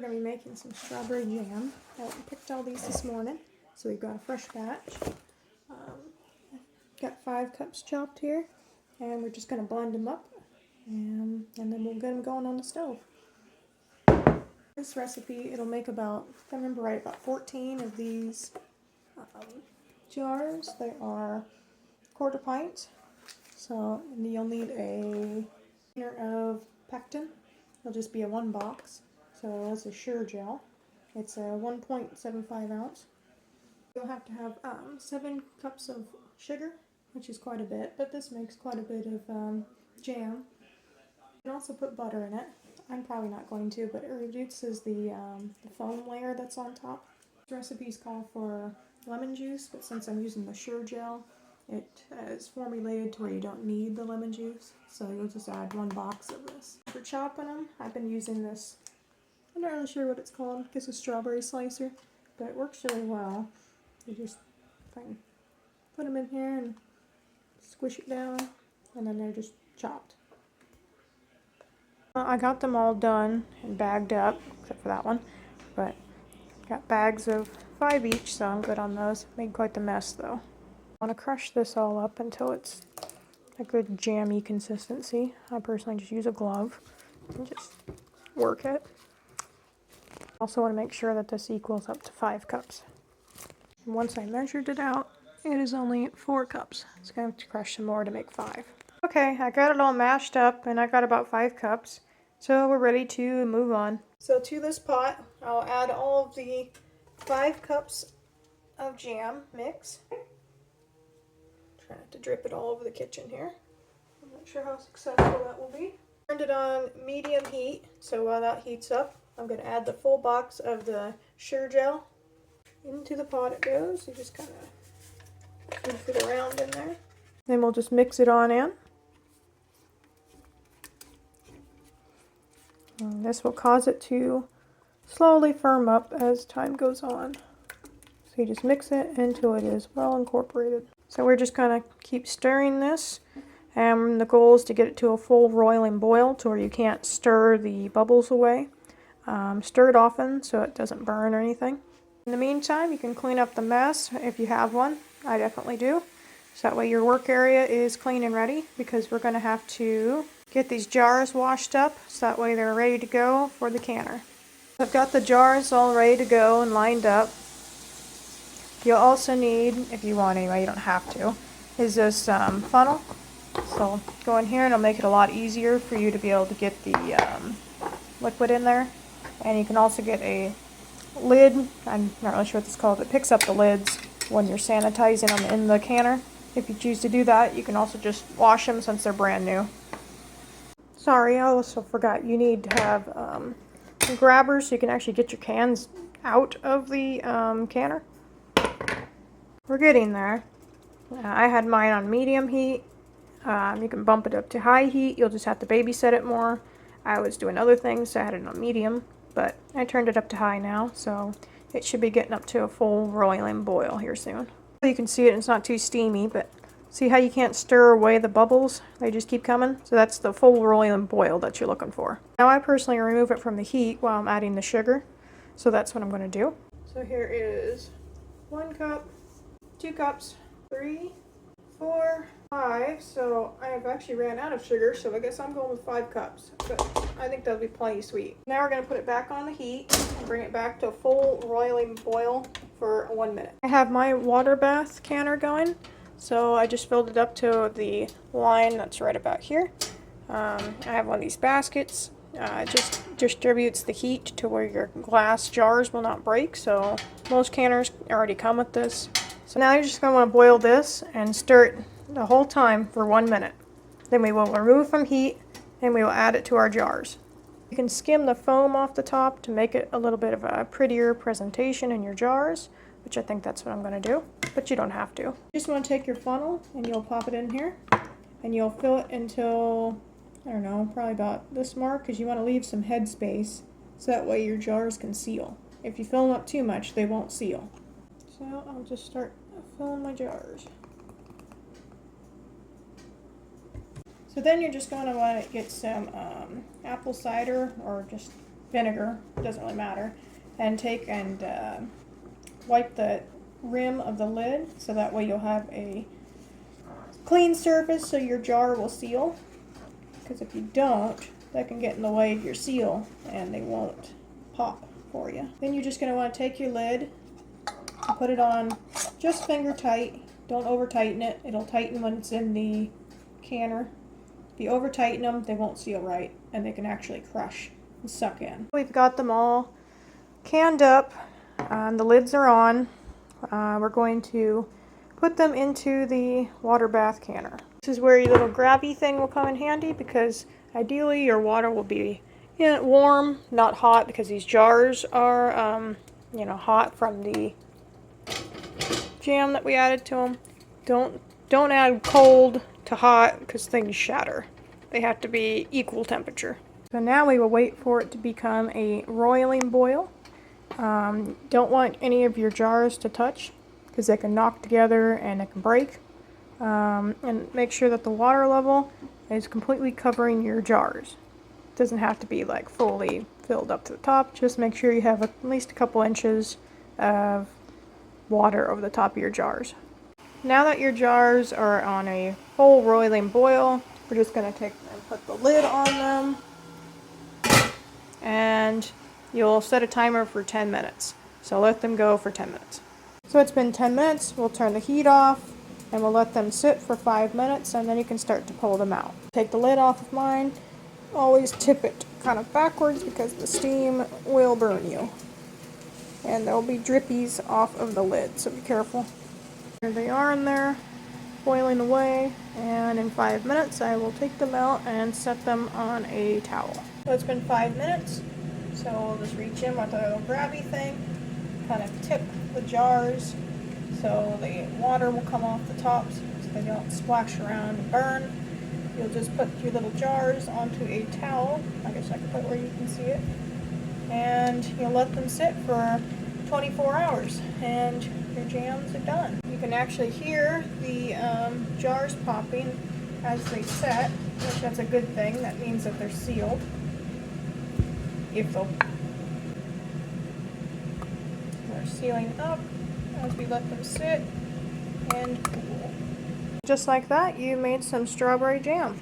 going to be making some strawberry jam. I picked all these this morning, so we've got a fresh batch. Got 5 cups chopped here, and we're just going to blend them up, and then we'll get them going on the stove. This recipe, it'll make about, if I remember right, about 14 of these jars. They are 1/4 pint, so you'll need a container of pectin. It'll just be a 1 box. So that's a Sure-Jell. It's a 1.75 ounce. You'll have to have 7 cups of sugar, which is quite a bit, but this makes quite a bit of jam. You can also put butter in it. I'm probably not going to, but it reduces the foam layer that's on top. Recipes call for lemon juice, but since I'm using the Sure-Jell, it is formulated to where you don't need the lemon juice, so you'll just add 1 box of this. For chopping them, I've been using this, I'm not really sure what it's called, it's a strawberry slicer, but it works really well. You just put them in here and squish it down, and then they're just chopped. I got them all done and bagged up, except for that one, but got bags of 5 each, so I'm good on those. Made quite the mess though. I want to crush this all up until it's a good jammy consistency. I personally just use a glove and just work it. Also want to make sure that this equals up to 5 cups. And once I measured it out, it is only 4 cups. So I'm going to have to crush some more to make 5. Okay, I got it all mashed up and I got about 5 cups. So we're ready to move on. So to this pot, I'll add all of the 5 cups of jam mix. Try not to drip it all over the kitchen here. I'm not sure how successful that will be. Turned it on medium heat, so while that heats up, I'm going to add the full box of the Sure-Jell. Into the pot it goes. You just kind of move it around in there. Then we'll just mix it on in. And this will cause it to slowly firm up as time goes on. So you just mix it until it is well incorporated. So we're just going to keep stirring this, and the goal is to get it to a full roiling boil to where you can't stir the bubbles away. Stir it often so it doesn't burn or anything. In the meantime, you can clean up the mess if you have one. I definitely do. So that way your work area is clean and ready, because we're going to have to get these jars washed up so that way they're ready to go for the canner. I've got the jars all ready to go and lined up. You'll also need, if you want anyway, you don't have to, is this funnel. So go in here and it'll make it a lot easier for you to be able to get the liquid in there. And you can also get a lid. I'm not really sure what this is called. It picks up the lids when you're sanitizing them in the canner. If you choose to do that, you can also just wash them since they're brand new. Sorry, I also forgot you need to have some grabbers so you can actually get your cans out of the canner. We're getting there. I had mine on medium heat. You can bump it up to high heat. You'll just have to babysit it more. I was doing other things, so I had it on medium, but I turned it up to high now, so it should be getting up to a full roiling boil here soon. You can see it, it's not too steamy, but see how you can't stir away the bubbles? They just keep coming. So that's the full roiling boil that you're looking for. Now I personally remove it from the heat while I'm adding the sugar, so that's what I'm going to do. So here is 1 cup, 2 cups, 3, 4, 5. So I have actually ran out of sugar, so I guess I'm going with 5 cups. But I think that'll be plenty sweet. Now we're going to put it back on the heat and bring it back to a full roiling boil for 1 minute. I have my water bath canner going, so I just filled it up to the line that's right about here. I have one of these baskets. It just distributes the heat to where your glass jars will not break, so most canners already come with this. So now you're just going to want to boil this and stir it the whole time for 1 minute. Then we will remove from heat and we will add it to our jars. You can skim the foam off the top to make it a little bit of a prettier presentation in your jars, which I think that's what I'm going to do, but you don't have to. You just want to take your funnel and you'll pop it in here and you'll fill it until, I don't know, probably about this mark, because you want to leave some head space so that way your jars can seal. If you fill them up too much, they won't seal. So I'll just start filling my jars. So then you're just going to want to get some apple cider or just vinegar, doesn't really matter, and take and wipe the rim of the lid so that way you'll have a clean surface so your jar will seal. Because if you don't, that can get in the way of your seal and they won't pop for you. Then you're just going to want to take your lid and put it on just finger tight. Don't over tighten it. It'll tighten when it's in the canner. If you over tighten them, they won't seal right and they can actually crush and suck in. We've got them all canned up. The lids are on. We're going to put them into the water bath canner. This is where your little grabby thing will come in handy because ideally your water will be warm, not hot, because these jars are hot from the jam that we added to them. Don't add cold to hot because things shatter. They have to be equal temperature. So now we will wait for it to become a roiling boil. Don't want any of your jars to touch because they can knock together and it can break. And make sure that the water level is completely covering your jars. It doesn't have to be like fully filled up to the top. Just make sure you have at least a couple inches of water over the top of your jars. Now that your jars are on a full roiling boil, we're just going to take and put the lid on them. And you'll set a timer for 10 minutes. So let them go for 10 minutes. So it's been 10 minutes. We'll turn the heat off and we'll let them sit for 5 minutes and then you can start to pull them out. Take the lid off of mine. Always tip it kind of backwards because the steam will burn you. And there will be drippies off of the lid, so be careful. Here they are in there, boiling away, and in 5 minutes I will take them out and set them on a towel. So it's been 5 minutes, so we'll just reach in with a little grabby thing, kind of tip the jars so the water will come off the tops so they don't splash around and burn. You'll just put your little jars onto a towel. I guess I can put it where you can see it. And you'll let them sit for 24 hours and your jams are done. You can actually hear the jars popping as they set, which that's a good thing. That means that they're sealed. If they're sealing up as we let them sit and cool. Just like that, you made some strawberry jam.